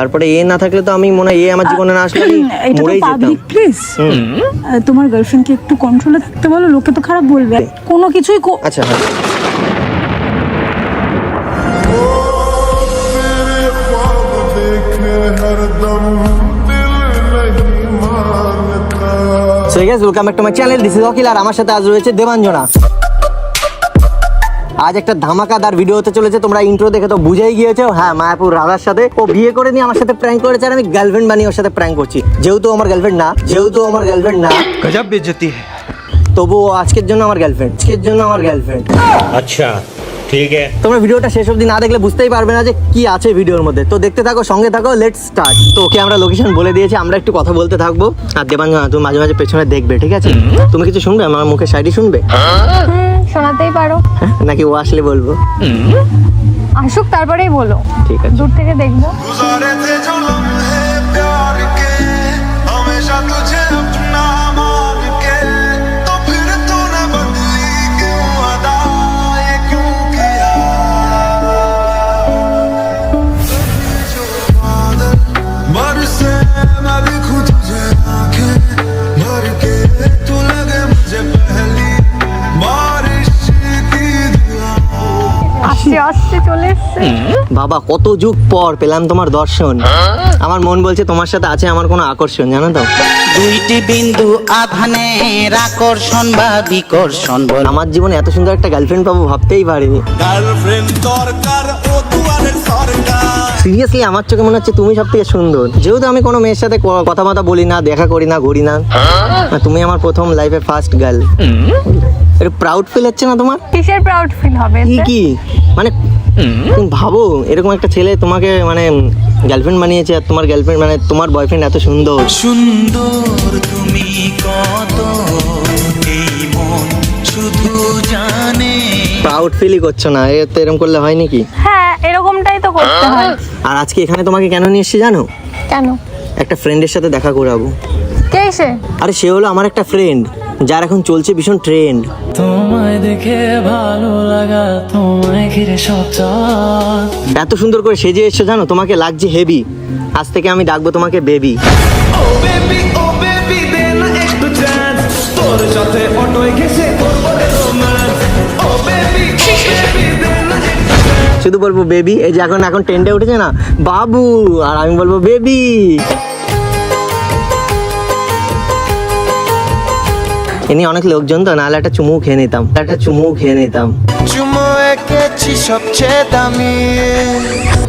তারপরে এ না থাকলে তো আমি মনে হয় এ আমার জীবনে না আসলে আমি মরেই যেতাম। প্লিজ তোমার গার্লফ্রেন্ডকে একটু কন্ট্রোলে থাকতে বলো, লোকে তো খারাপ বলবে কোনো কিছুই। আচ্ছা হ্যাঁ So guys, welcome back to my channel. This is Akhil আর আমার সাথে আজ রয়েছে দেবাঞ্জনা। আজ একটা ধামাকাদার ভিডিও হতে চলেছে, তোমরা ইন্ট্রো দেখে তো বুঝেই গিয়েছো। হ্যাঁ, মায়াপুর রাধার সাথে ও বিয়ে করে নিয়ে আমার সাথে প্র্যাঙ্ক করেছে আর আমি গার্লফ্রেন্ড বানিয়ে ওর সাথে প্র্যাঙ্ক করছি। যেহেতু আমার গার্লফ্রেন্ড না गजब बेइज्जती है। তবুও আজকের জন্য আমার গার্লফ্রেন্ড। अच्छा ठीक है। তোমরা ভিডিওটা শেষ অবধি না দেখলে বুঝতেই পারবে না যে কি আছে ভিডিওর মধ্যে। তো দেখতে থাকো, সঙ্গে থাকো, লেটস স্টার্ট। তো ওকে আমরা লোকেশন বলে দিয়েছি, আমরা একটু কথা বলতে থাকবো। আর দেবাঞ্জনা তুমি মাঝে মাঝে পেছনে দেখবে, ঠিক আছে? তুমি কিছু শুনবে, আমার মুখে শায়রি শুনবে? শোনাতেই পারো নাকি ও আসলে বলবো? আসুক তারপরেই বলো, ঠিক আছে। দূর থেকে দেখবো। আসছে চলে এসছে। বাবা, কত যুগ পর পেলাম তোমার দর্শন। আমার মন বলছে তোমার সাথে আছে আমার কোনো আকর্ষণ, জানো তো? দুইটি বিন্দু আধানের আকর্ষণ বা বিকর্ষণ বল। আমার জীবনে এত সুন্দর একটা গার্লফ্রেন্ড পাবো ভাবতেই পারিনি। সিরিয়াসলি আমার চোখে মনে হচ্ছে তুমি সব থেকে সুন্দর। যেহেতু আমি কোনো মেয়ের সাথে কথাবার্তা বলি না, দেখা করি না, ঘুরি না, তুমি আমার প্রথম লাইফে ফার্স্ট গার্ল। একটু প্রাউড ফিল হচ্ছে না তোমার? কিসের প্রাউড ফিল হবে? কি মানে তুমি ভাবো এরকম একটা ছেলে তোমাকে মানে গার্লফ্রেন্ড বানিয়েছে, আর তোমার গার্লফ্রেন্ড মানে তোমার বয়ফ্রেন্ড এত সুন্দর তুমি কত এই মন শুধু জানে। প্রাউড ফিলই করছো না, এ তো এরকম করলে হয় নাকি? হ্যাঁ, এরকমটাই তো করতে হয়। আর আজকে এখানে তোমাকে কেন নিয়ে এসেছি জানো? কেন? একটা ফ্রেন্ডের সাথে দেখা করাবো। কে সে? আরে সে হলো আমার একটা ফ্রেন্ড, যার এখন চলছে ভীষণ ট্রেন্ড। তোমায় দেখে ভালো লাগা, তোমায় ঘিরে সব চাঁদ। এত সুন্দর করে সেজে এসছো জানো, তোমাকে লাগছে হেভি। আজ থেকে আমি ডাকবো তোমাকে বেবি। শুধু বলবো বেবি। এই যে এখন ট্রেন্ডে উঠেছে না বাবু, আর আমি বলবো বেবি। এনি অনেক লোকজন তো, নাহলে একটা চুমু খেয়ে নিতাম। চুমো এঁকেছি সবচেয়ে দামি।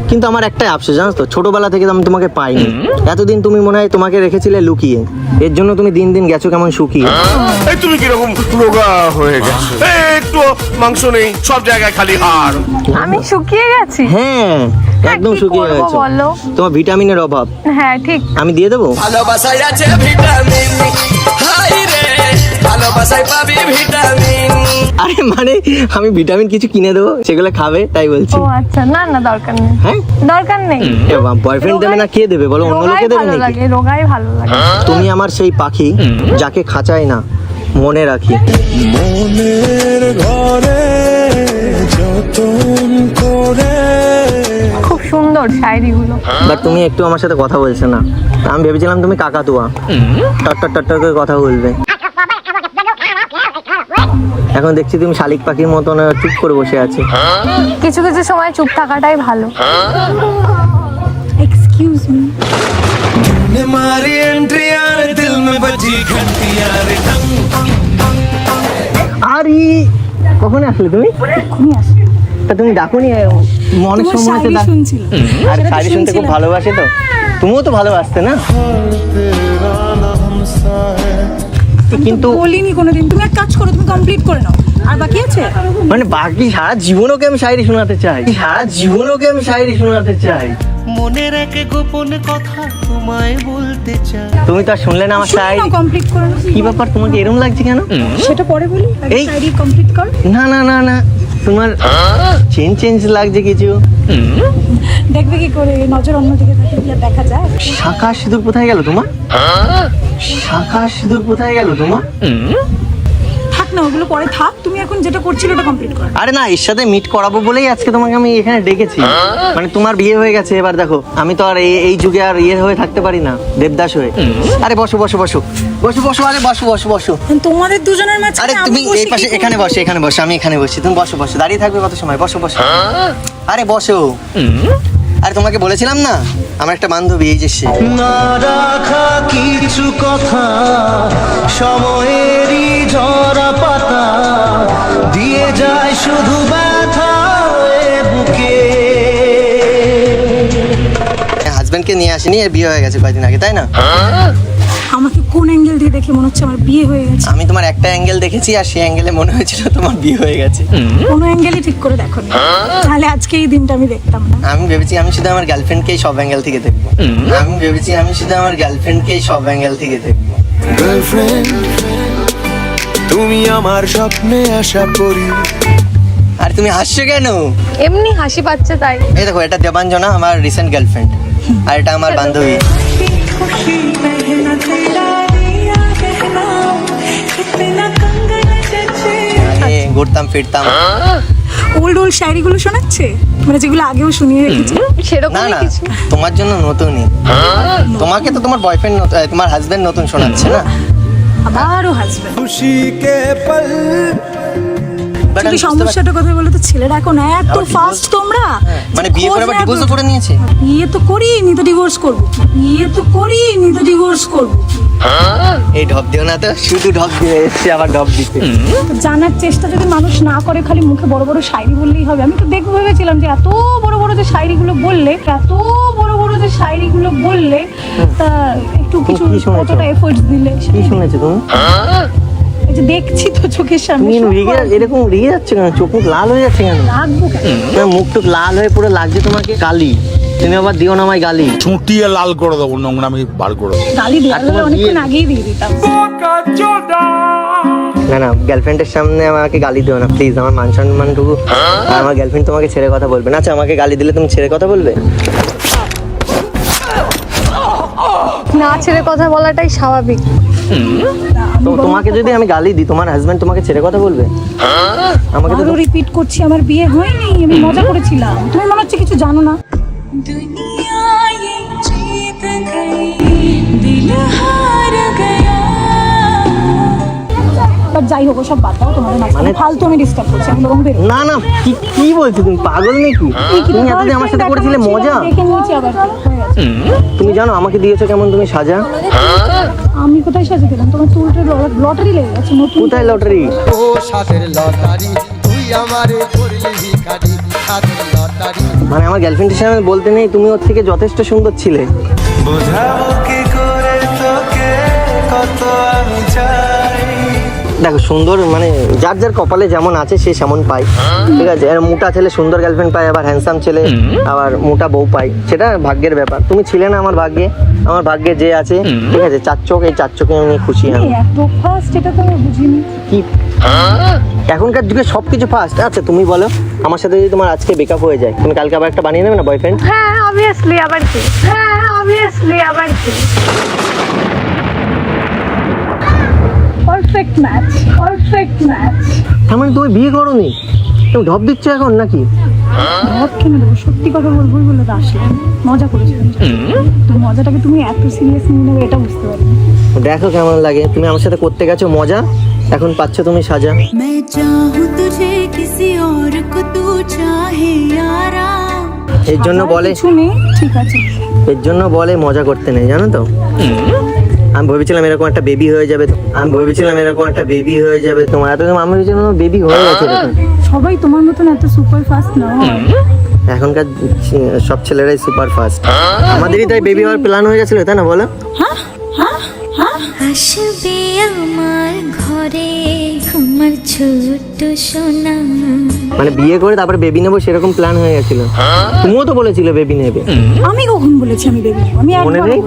কিন্তু আমার একটাই আফসোস জানো তো, ছোটবেলা থেকে আমি তোমাকে পাইনি। এতদিন তুমি মনে হয় তোমাকে রেখেছিলে লুকিয়ে, এর জন্য তুমি দিন দিন গেছো কেমন শুকিয়ে। এই তুমি কিরকম রোগা হয়ে গেছো, একটু মাংস নেই, সব জায়গায় খালি হাড়। আমি শুকিয়ে গেছি? হ্যাঁ, একদম কি শুকিয়ে করবো গেছো। বলো? তোমার ভিটামিনের অভাব। হ্যাঁ ঠিক। আমি দিয়ে দেবো। ভালোবাসায় আছে ভিটামিন, হাই রে ভালোবাসায় পাবি ভিটামিন। আরে মানে আমি ভিটামিন কিছু কিনে দেবো, সেগুলো খাবে তাই বলছি। ও আচ্ছা, না না দরকার নেই। হ্যাঁ, দরকার নেই। বয়ফ্রেন্ড দেবে না, কে দেবে বলো? অন্য লোকে দেবে ভালো নাকি? লাগে, রোগাই ভালো লাগে। তুমি আমার সেই পাখি যাকে খাঁচাই না মনে রাখি। মনের ঘরে যতন করে। খুব সুন্দর শায়রিগুলো। বাট তুমি একটু আমার সাথে কথা বলছো না। আমি ভেবেছিলাম তুমি কাকাতুয়া, টট্টর করে কথা বলবে। এখন দেখছি তুমি শালিক পাখির মতন চুপ করে বসে আছে। কিছু কিছু সময় চুপ থাকাটাই ভালো। Excuse me. हमारी एंट्री यार दिल में बजी घंटी यार। আরে কখন আসলে তুমি? তা তুমি ডাকুনি মনের তোমার সময় শায়রি শুনছিল। আর শায়রি শুনতে খুব ভালোবাসে তো, তুমিও তো ভালোবাসতে না? কিন্তু বলিনি কোনোদিন। তুমি এক কাজ করো, তুমি কমপ্লিট করে নাও, আর বাকি আছে। মানে বাকি সারা জীবনকে আমি শায়রি শোনাতে চাই। মনের এক গোপন কথা তোমায় বলতে চাই। তুমি তো আর শুনলে না আমার শায়রি। কমপ্লিট করে নাও। কি ব্যাপার, তোমাকে এরকম লাগছে কেন? সেটা পরে বলি, আগে এই। শায়রি কমপ্লিট কর। না তোমার চেঞ্জ লাগছে কিছু। দেখবে কি করে, নজর অন্যদিকে থাকে, কি আর দেখা যায়? শাখা সিঁদুর কোথায় গেল তোমার? থাক না, ওগুলো পরে থাক, তুমি এখন যেটা করছিলে ওটা কমপ্লিট করো। আরে না, এর সাথে মিট করাবো বলেই আজকে তোমাকে আমি এখানে ডেকেছি। মানে তোমার বিয়ে হয়ে গেছে, এবার দেখো আমি তো আর এই যুগে আর ইয়ে হয়ে থাকতে পারি না, দেবদাস হয়ে। আরে বসো বসো বসো বসো বসো, আরে বসো বসো বসো। তোমাদের দুজনের আরে মাঝখানে তুমি আমি বসে এই পাশে কি করব? এখানে বসো, এখানে বসো, আমি এখানে বসছি, তুমি বসো বসো, দাঁড়িয়ে থাকবে কত সময়, বসো বসো। আরে বসো। আরে তোমাকে বলেছিলাম না আমার একটা বান্ধবী, এই যে সে। না রাখা কিছু কথা সময়েরই ঝরা পাতা দিয়ে যায় শুধু ব্যথা এ বুকে। হাজবেন্ডকে নিয়ে আসেনি, এর বিয়ে হয়ে গেছে কয়েকদিন আগে, তাই না? আমাকে কোন অ্যাঙ্গেল দিয়ে দেখে মনে হচ্ছে আমার বিয়ে হয়ে গেছে? আমি তোমার একটা অ্যাঙ্গেল দেখেছি, আর সেই অ্যাঙ্গেলে মনে হয়েছিল তোমার বিয়ে হয়ে গেছে। কোনো অ্যাঙ্গেলই ঠিক করে দেখো না, তাহলে আজকে এই দিনটা আমি দেখতাম না। আমি ভেবেছি আমি শুধু আমার গার্লফ্রেন্ডকেই সব অ্যাঙ্গেল থেকে দেখবো। আমি ভেবেছি আমি শুধু আমার গার্লফ্রেন্ডকেই সব অ্যাঙ্গেল থেকে দেখবো। গার্লফ্রেন্ড তুমি আমার স্বপ্নে আশা করি। আর তুমি হাসছো কেন? এমনি হাসি পাচ্ছে তাই। এই দেখো, এটা দেবাঞ্জনা, আমার রিসেন্ট গার্লফ্রেন্ড, আর এটা আমার বান্ধবী। আগে ঘুরতাম ফিরতাম। ওল্ড শায়রিগুলো শোনাচ্ছে, মানে যেগুলো আগেও শুনিয়ে রেখেছি। না সেরকমই না, কিছু। তোমার জন্য নতুনই। তোমাকে তো তোমার বয়ফ্রেন্ড, তোমার হাজবেন্ড নতুন শোনাচ্ছে না? আবারও হাসবেন। খুশি কে পল But আমি যদি বুঝতে পারছি- সমস্যাটা কথা বলে তো ছেলেরা এখন এত আবার divorce- ফাস্ট তোমরা। মানে বিয়ে করে আবার ডিভোর্সও করে নিয়েছে? বিয়ে তো করিনি তো ডিভোর্স করবো, বিয়ে তো করিনি তো ডিভোর্স করবো। এই ঢপ দিও না তো, শুধু ঢপ দিয়ে এসছে আবার ঢপ দিতে। তো জানার চেষ্টা যদি মানুষ না করে, খালি মুখে বড় বড় শায়রি বললেই হবে। আমি তো দেখবো ভেবেছিলাম যে এত বড় বড় যে শায়রিগুলো বললে, এত বড় বড় যে শায়রিগুলো বললে, তা একটু কিছু কি শুনেছো? কতটা এফোর্টস দিলে কি শুনেছো তুমি? এই যে দেখছি তো চোখের সামনে। তুমি সব রেগে করা- এরকম রেগে যাচ্ছে কেন? চোখ মুখ লাল হয়ে যাচ্ছে কেন? রাখবো কেন? না, মুখ টুক লাল হয়ে পুরো লাগছে তোমাকে কালি। তুমি আবার দিও না আমায় গালি। চুটিয়ে লাল করে দেবো, নোংরামি বার করে দেবো। গালি দেওয়ার আর তোমার হলে অনেকক্ষণ বিয়ে- আগেই দিয়ে দিতাম। না না, গার্লফ্রেন্ডের সামনে আমাকে গালি দিও না প্লিজ, আমার মান সম্মানটুকু। আর আমার গার্লফ্রেন্ড তোমাকে ছেড়ে কথা বলবে না। আচ্ছা, আমাকে গালি দিলে তুমি ছেড়ে কথা বলবে? না ছেড়ে কথা বলাটাই স্বাভাবিক। তো তোমাকে যদি আমি গালি দিই, তোমার হাজবেন্ড তোমাকে ছেড়ে কথা বলবে? আমাকে তো আরো রিপিট করছি, আমার বিয়ে হয়নি, আমি মজা করেছিলাম। তুমি মনে হচ্ছে কিছু জানো না। বাট যাই হোক, সব বাদ দাও, তোমাদের মাঝখানে মানে- ফালতু আমি ডিস্টার্ব করছি, আমি বরং বেরোই। না না, কি কি বলছো তুমি? পাগল নাকি? তুমি এতদিন আমার সাথে করেছিলে মজা। দেখে নিয়েছি আবার কি হয়ে গেছে। তুমি জানো আমাকে দিয়েছো কেমন তুমি সাজা? আমি কোথায় সাজে গেলাম? তোমার চুলটা লটারি লেগে গেছে নতুন। কোথায় লটারি? ও সাদের লটারি তুই আমারে করলি ভিখারি সাদের লটারি। মানে আমার গার্লফ্রেন্ডের সামনে বলতে নেই, তুমি ওর থেকে যথেষ্ট সুন্দর ছিলে। বোঝাবো কি করে তোকে কত আমি চাই। দেখো, সুন্দর মানে যার যার কপালে যেমন আছে সে সেমন পায়, ঠিক আছে? আর মোটা ছেলে সুন্দর গার্লফ্রেন্ড পায়, আবার হ্যান্ডসাম ছেলে আবার মোটা বউ পায়, সেটা ভাগ্যের ব্যাপার। তুমি ছিলে না আমার ভাগ্যে, আমার ভাগ্যে যে আছে, ঠিক আছে? চার চোখ, এই চার চোখে আমি খুশি। আমি এত ফার্স্ট, এটা তো আমি বুঝিনি। কি এখনকার যুগে সবকিছু ফার্স্ট। আচ্ছা তুমি বলো, আমার সাথে যদি তোমার আজকে ব্রেকআপ হয়ে যায়, তুমি কালকে আবার একটা বানিয়ে নেবে না বয়ফ্রেন্ড? হ্যাঁ অবভিয়াসলি, আবার কি? হ্যাঁ অবভিয়াসলি, আবার কি? Perfect match, perfect match. তার মানে তুমি বিয়ে করোনি, তুমি ঢপ দিচ্ছ এখন নাকি? ভাব কিনে দেবো, সত্যি কথা বলবো বলে তো আসলাম, মজা করেছিলাম। তো মজাটাকে তুমি এত সিরিয়াস নিয়ে নেবে এটা বুঝতে পারিনি। দেখো কেমন লাগে, তুমি আমার সাথে করতে গেছো মজা, এখন পাচ্ছ তুমি সাজা। मैं चाहूँ तुझे किसी और को तू चाहे यारा। এর জন্য বলে, কিছু নেই, ঠিক আছে। এর জন্য বলে মজা করতে নেই, জানো তো? আমি ভেবেছিলাম এরকম একটা বেবি হয়ে যাবে, আমি ভেবেছিলাম এরকম একটা বেবি হয়ে যাবে তোমার। এত আমি ভেবেছিলাম বেবি হয়ে গেছে এরকম। সবাই তোমার মতন এত সুপার ফাস্ট না হয়। এখনকার সব ছেলেরাই সুপার ফাস্ট। আমাদেরই তাই বেবি হওয়ার প্ল্যান হয়ে গেছিল, তাই না বলো? আসবে আমার ঘরে আমার ছোট্ট সোনা। মানে বিয়ে করে তারপরে বেবি নেবো সেরকম প্ল্যান হয়ে গেছিল। তুমিও তো বলেছিলে বেবি নেবে, আমি কখন বলেছি আমি বেবি? আমি মনে একবার নেই?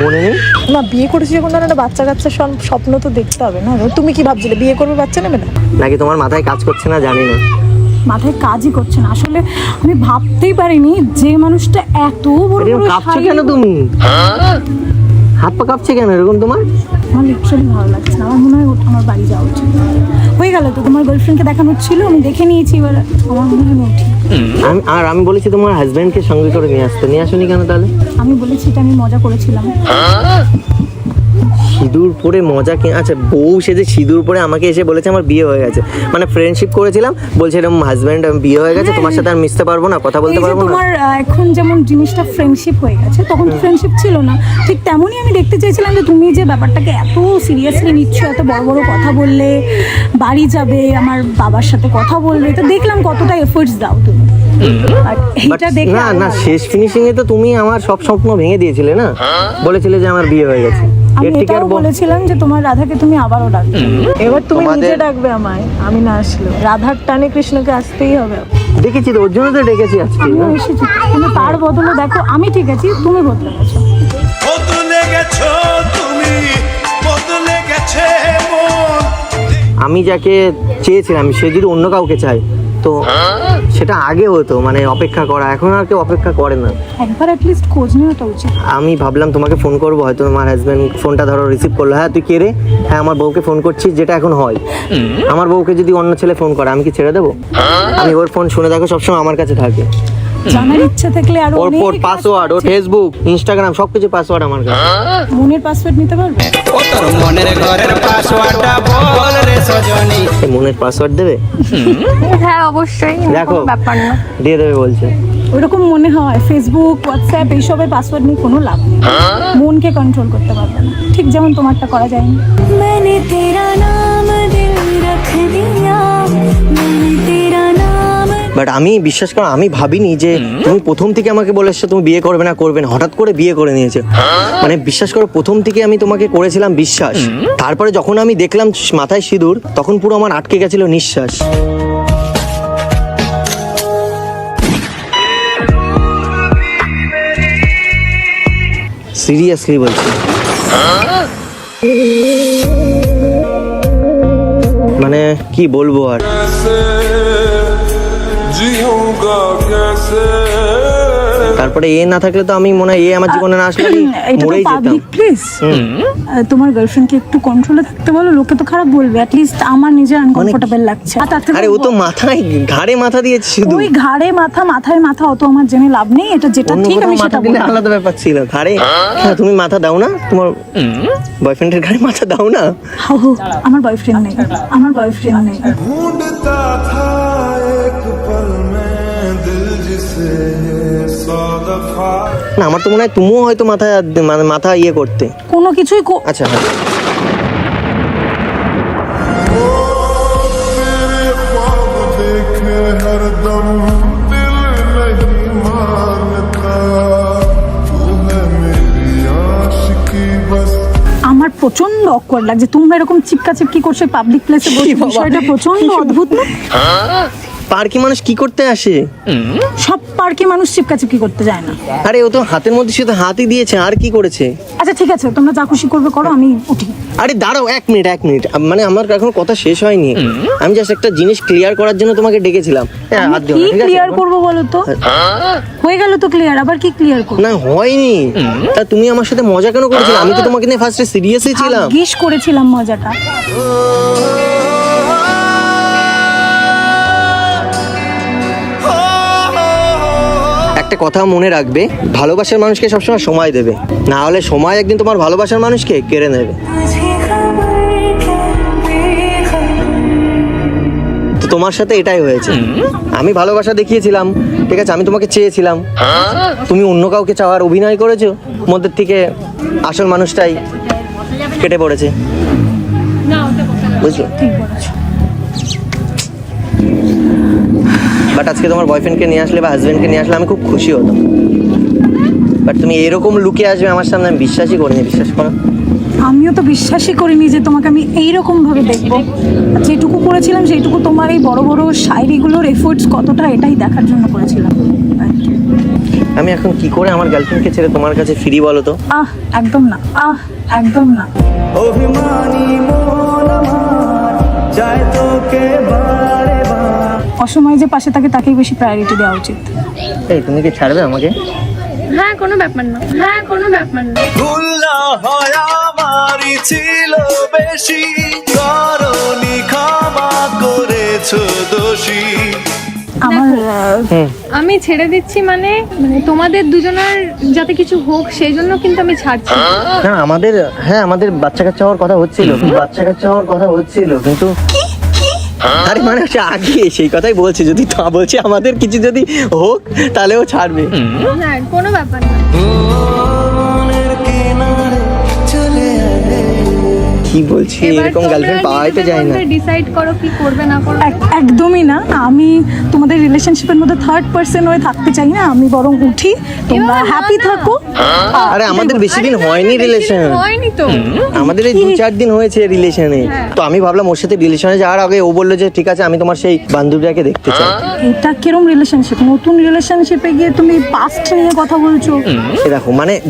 মনে নেই? না, বিয়ে করেছি যখন ধরো একটা বাচ্চা কাচ্চা স্বপ্ন তো দেখতে হবে না। তুমি কি ভাবছিলে বিয়ে করবে বাচ্চা নেবে না? নাকি তোমার মাথায় কাজ করছে না জানি না। মাথায় কাজই করছে না আসলে। আমি ভাবতেই পারিনি যে মানুষটা এত বড় এরকম বড় কাঁপছো শাড়ি- কেন তুমি? হাত পা কাঁপছে কেন এরকম তোমার? আমার লিটারালি ভালো লাগছে না, আমার মনে হয় আমার বাড়ি যাওয়া উচিত। হয়ে গেল তো, তোমার গার্লফ্রেন্ডকে দেখানো ছিল, আমি দেখে নিয়েছি, এবার আমার মনে হয় আমি উঠি। আমি বলেছি তোমার হাজবেন্ডকে সঙ্গে করে নিয়ে আসতে, নিয়ে আসোনি কেন তাহলে? আমি বলেছি এটা আমি মজা করেছিলাম। সিঁদুর পরে মজা কি? আচ্ছা, বউ সেজে সিঁদুর পরে আমাকে এসে বলেছে আমার বিয়ে হয়ে গেছে, মানে ফ্রেন্ডশিপ করেছিলাম, বলছে এরকম হাজব্যান্ড বিয়ে হয়ে গেছে, তোমার সাথে আর মিশতে পারবো না, কথা বলতে এই যে পারবো না। তোমার এখন যেমন জিনিসটা ফ্রেন্ডশিপ হয়ে গেছে, তখন তো ফ্রেন্ডশিপ ছিল না, ঠিক তেমনই আমি দেখতে চেয়েছিলাম যে তুমি যে ব্যাপারটাকে এত সিরিয়াসলি নিচ্ছ, এত বড় বড় কথা বললে, বাড়ি যাবে, আমার বাবার সাথে কথা বলবে, তো দেখলাম কতটা এফোর্টস দাও তুমি। আর But এইটা দেখে না না, শেষ ফিনিশিং এ তো তুমি আমার সব স্বপ্ন ভেঙে দিয়েছিলে না, বলেছিলে যে আমার বিয়ে হয়ে গেছে। আমি এর থেকে আর এটাও বলেছিলাম যে তোমার রাধাকে তুমি আবারও ডাকবে। এবার তুমি নিজে তোমাদের- ডাকবে আমায়, আমি না আসলে। রাধার টানে কৃষ্ণকে আসতেই হবে। দেখেছি তো, ওর জন্য তো ডেকেছি আজকে। আমিও এসেছি, তুমি তার বদলে দেখো আমি ঠিক আছি, তুমি বদলে গেছো। বদলে গেছো তুমি, বদলে গেছে মন। আমি যাকে চেয়েছিলাম সে যদি অন্য কাউকে চায় তো সেটা আগে হতো, মানে অপেক্ষা করা, এখন আর কেউ অপেক্ষা করে না। একবার অ্যাটলিস্ট খোঁজ নেওয়াটা উচিত। আমি ভাবলাম তোমাকে ফোন করবো, হয়তো তোমার হাজব্যান্ড ফোনটা ধরো রিসিভ করলো, হ্যাঁ তুই কে রে, হ্যাঁ আমার বউকে ফোন করছিস, যেটা এখন হয়। আমার বউকে যদি অন্য ছেলে ফোন করে আমি কি ছেড়ে দেবো? আমি ওর ফোন শুনে দেখো সবসময় আমার কাছে থাকে, জানার ইচ্ছা থাকলে আর ওর পাসওয়ার্ড, ওর ফেসবুক, ইনস্টাগ্রাম সবকিছু পাসওয়ার্ড আমার কাছে। মনের পাসওয়ার্ড নিতে পারবে? ও তোর মনের ঘরের পাসওয়ার্ডটা বল রে সজনী। এই মনের পাসওয়ার্ড দেবে? হ্যাঁ অবশ্যই, দেখো কোনো ব্যাপার না। দিয়ে দেবে বলছে। ওরকম মনে হয় ফেসবুক, হোয়াটসঅ্যাপ এইসবের পাসওয়ার্ড নিয়ে কোনো লাভ নেই, মনকে কন্ট্রোল করতে পারবে না, ঠিক যেমন তোমারটা করা যায়নি। मैंने तेरा नाम दिल रख दिया, मैंने तेरा नाम। বাট আমি বিশ্বাস করো, আমি ভাবিনি যে তুমি প্রথম থেকে আমাকে বলে এসছো তুমি বিয়ে করবে না, করবে না, হঠাৎ করে বিয়ে করে নিয়েছে। মানে বিশ্বাস করো, প্রথম থেকে আমি তোমাকে করেছিলাম বিশ্বাস, তারপরে যখন আমি দেখলাম মাথায় সিঁদুর, তখন পুরো আমার আটকে গেছিল নিঃশ্বাস। সিরিয়াসলি বলছি, মানে কি বলবো আর। তারপরে এ না থাকলে তো আমি মনে হয় এ আমার জীবনে না আসলে আমি এটা তো মরেই যেতাম। পাবলিক প্লেস, তোমার গার্লফ্রেন্ডকে একটু কন্ট্রোলে থাকতে বলো, লোকে তো খারাপ বলবে, অ্যাটলিস্ট আমার নিজের আনকমফোর্টেবল লাগছে। আর তার থেকে আরে ও তো মাথায় ঘাড়ে মাথা দিয়েছে শুধু, ওই ঘাড়ে মাথা মাথায় মাথা অত আমার জেনে লাভ নেই, এটা যেটা অন্য ঠিক কোথাও আমি মাথা সেটা দিলে বলবো। আলাদা ব্যাপার ছিল, ঘাড়ে হ্যাঁ, তুমি মাথা দাও না, তোমার বয়ফ্রেন্ডের ঘাড়ে মাথা দাও না। ও, আমার বয়ফ্রেন্ড নেই, আমার বয়ফ্রেন্ড নেই। ढूंढता था एक पल में दिल जिसे 100 दफा। না আমার তো মনে হয় তুমিও হয়তো মাথায় মানে মাথা ইয়ে করতে। কোনো কিছুই আচ্ছা হ্যাঁ, तेरे ख्वाब देखे हरदम दिल नहीं मानता, तू है मेरी आशिकी बस। আমার প্রচন্ড অকওয়ার্ড লাগছে, তোমরা এরকম চিপকা চিপকি করছো পাবলিক প্লেসে, বিষয়টা প্রচন্ড অদ্ভুত না? পার্কে মানুষ কি করতে আসে? সব পার্কে মানুষ চিপকা চিপকি করতে যায় না। আরে ও তো হাতের মধ্যে শুধু হাতই দিয়েছে, আর কি করেছে? আচ্ছা ঠিক আছে, তোমরা যা খুশি করবে করো, আমি উঠি। আরে দাঁড়াও এক মিনিট, মানে আমার এখন কথা শেষ হয়নি। আমি জাস্ট একটা জিনিস ক্লিয়ার করার জন্য তোমাকে ডেকেছিলাম। হ্যাঁ, হাত দিও না, কি ঠিক আছে? ক্লিয়ার করবো বলো তো? হয়ে গেল তো ক্লিয়ার, আবার কি ক্লিয়ার করবো? না হয়নি, তা তুমি আমার সাথে মজা কেন করেছিলে? আমি তো তোমাকে নিয়ে ফার্স্টে সিরিয়াসই ছিলাম। ভাগ্যিস করেছিলাম মজাটা। একটা কথা মনে রাখবে, ভালোবাসার মানুষকে সবসময় সময় দেবে, না হলে সময় একদিন তোমার ভালোবাসার মানুষকে কেড়ে নেবে। তো তোমার সাথে এটাই হয়েছে। আমি ভালোবাসা দেখিয়েছিলাম, ঠিক আছে, আমি তোমাকে চেয়েছিলাম, তুমি অন্য কাউকে চাওয়ার অভিনয় করেছো, মধ্যে থেকে আসল মানুষটাই কেটে পড়েছে, বুঝলো? ঠিক বলেছো। বাট আজকে তোমার বয়ফ্রেন্ডকে নিয়ে আসলে বা হাজবেন্ডকে নিয়ে আসলে আমি খুব খুশি হতাম, বাট তুমি এরকম লুকে আসবে আমার সামনে, আমি বিশ্বাসই করিনি, বিশ্বাস করো। আমিও তো বিশ্বাসই করিনি যে তোমাকে আমি এইরকম ভাবে দেখবো। যেটুকু করেছিলাম সেইটুকু তোমার এই বড় বড় শায়রিগুলোর এফোর্টস কতটা, এটাই দেখার জন্য করেছিলাম। আমি এখন কি করে আমার গার্লফ্রেন্ডকে ছেড়ে তোমার কাছে ফিরি বলো তো? একদম না, একদম না। অভিমানী মন আমার যায় তোকে বারে বার। অসময়ে যে পাশে থাকে তাকেই বেশি প্রায়োরিটি দেওয়া উচিত। এই তুমি কি ছাড়বে আমাকে? হ্যাঁ কোনো ব্যাপার না, হ্যাঁ কোনো ব্যাপার না। ভুল না হয় আমারই ছিল বেশি, করনি ক্ষমা করেছো দোষী। আমার আমি ছেড়ে দিচ্ছি মানে তোমাদের দুজনের যাতে কিছু হোক সেই জন্য কিন্তু আমি ছাড়ছি। না আমাদের বাচ্চা কাচ্চা হওয়ার কথা হচ্ছিল, কিন্তু আরে মানে হচ্ছে আগে সেই কথাই বলছি, যদি তা বলছি আমাদের কিছু যদি হোক তাহলে ও ছাড়বে। হ্যাঁ কোনো ব্যাপার না। মনের কিনারে চলে আয়। কি বলছি, এরকম গার্লফ্রেন্ড পাওয়াই তো যায় না। ডিসাইড করো কি করবে না করবে। একদমই না, আমি তোমাদের রিলেশনশিপের মধ্যে থার্ড পার্সন হয়ে থাকতে চাই না। আমি বরং উঠি, তোমরা হ্যাপি থাকো। আরে আমাদের বেশি দিন হয়নি রিলেশন, হয়নি তো। আমাদের এই 2-4 দিন হয়েছে রিলেশনে। তো আমি ভাবলাম ওর সাথে রিলেশনে যাওয়ার আগে ও বললো যে ঠিক আছে আমি তোমার সেই বান্ধবীটাকে দেখতে চাই। এটা কিরম রিলেশনশিপ? নতুন রিলেশনশিপে গিয়ে তুমি পাস্ট নিয়ে কথা বলছো।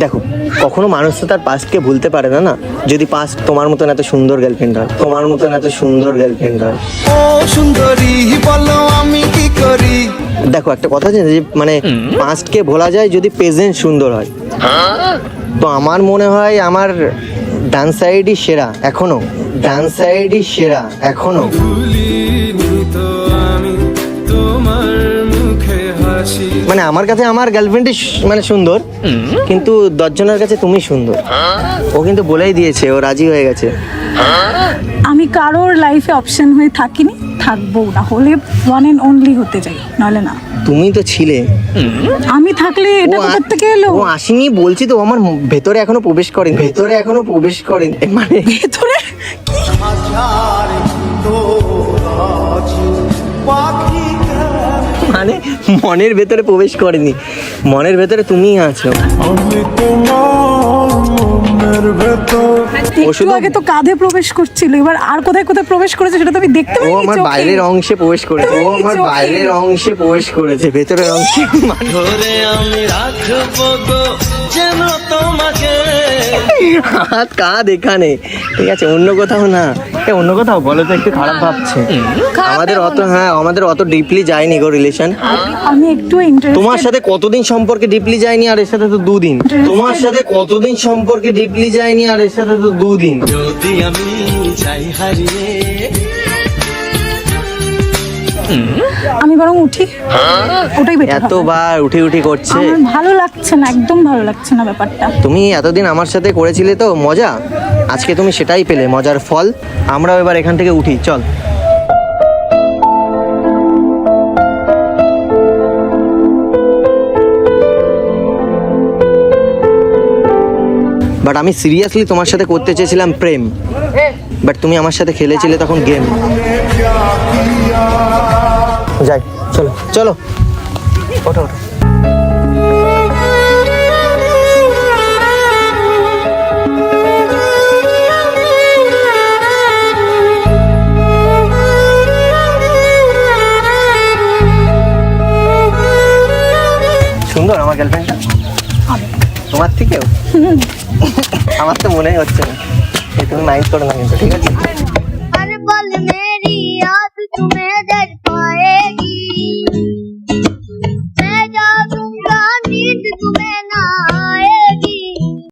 দেখো কখনো মানুষ তো তার পাস্টকে ভুলতে পারে না। না যদি পাস্ট তোমার মতন এত সুন্দর গার্লফ্রেন্ড হয়, ও সুন্দরী বলো আমি কি করি। দেখো একটা কথা আছে যে মানে পাস্টকে ভোলা যায় যদি প্রেজেন্ট সুন্দর হয়। তো আমার মনে হয় আমার ডান সাইডই সেরা এখনো। ভুলিনি তো আমি তোমার মুখে হাসি। মানে আমার কাছে আমার গার্লফ্রেন্ডই মানে সুন্দর, কিন্তু 10 জনের কাছে তুমি সুন্দর। ও কিন্তু বলেই দিয়েছে, ও রাজি হয়ে গেছে। আমি কারোর লাইফে অপশন হয়ে থাকিনি, থাকবো না। হলে ওয়ান এন্ড অনলি হতে চাই, নাহলে না। তুমি তো ছিলে। আমি থাকলে এটা কোথা থেকে এলো? ও আসেনি বলছি তো, আমার ভেতরে এখনো প্রবেশ করেনি, মানে ভেতরে মানে মনের ভেতরে প্রবেশ করেনি, মনের ভেতরে তুমিই আছো। আমি তোমার মনের ভেতর। একটু আগে তো কাঁধে প্রবেশ করছিল, এবার আর কোথায় কোথায় প্রবেশ করেছে সেটা তো আমি দেখতে ও পাইনি। আমার চোখে। বাইরের অংশে প্রবেশ করেছে, ভেতরের অংশে মানে ধরে আমি রাখবো গো যেন তোমাকে। হাত কাঁধ এখানে, ঠিক আছে, অন্য কোথাও না। অন্য কোথাও বলো তো, একটু খারাপ ভাবছে। আমাদের অত ডিপলি যায়নি গো রিলেশন। আমি একটু ইন্টারেস্ট। তোমার সাথে কতদিন সম্পর্কে ডিপলি যায়নি, আর এর সাথে তো 2 দিন। যদি আমি যাই হারিয়ে। আমি বরং উঠি, ওটাই বেটার হবে। এতবার উঠি করছে। আমার ভালো লাগছে না, একদম ভালো লাগছে না ব্যাপারটা। তুমি এতদিন আমার সাথে করেছিলে তো মজা, আজকে তুমি সেটাই পেলে, মজার ফল। আমরাও এবার এখান থেকে উঠি, চল। বাট আমি সিরিয়াসলি তোমার সাথে করতে চেয়েছিলাম প্রেম, বাট তুমি আমার সাথে খেলেছিলে তখন গেম। যাই, চলো ওঠো। সুন্দর আমার গার্লফ্রেন্ডটা তোমার থেকেও। আমার তো মনেই হচ্ছে না। তুমি মাইন্ড করো না কিন্তু, ঠিক আছে? अरे बोल में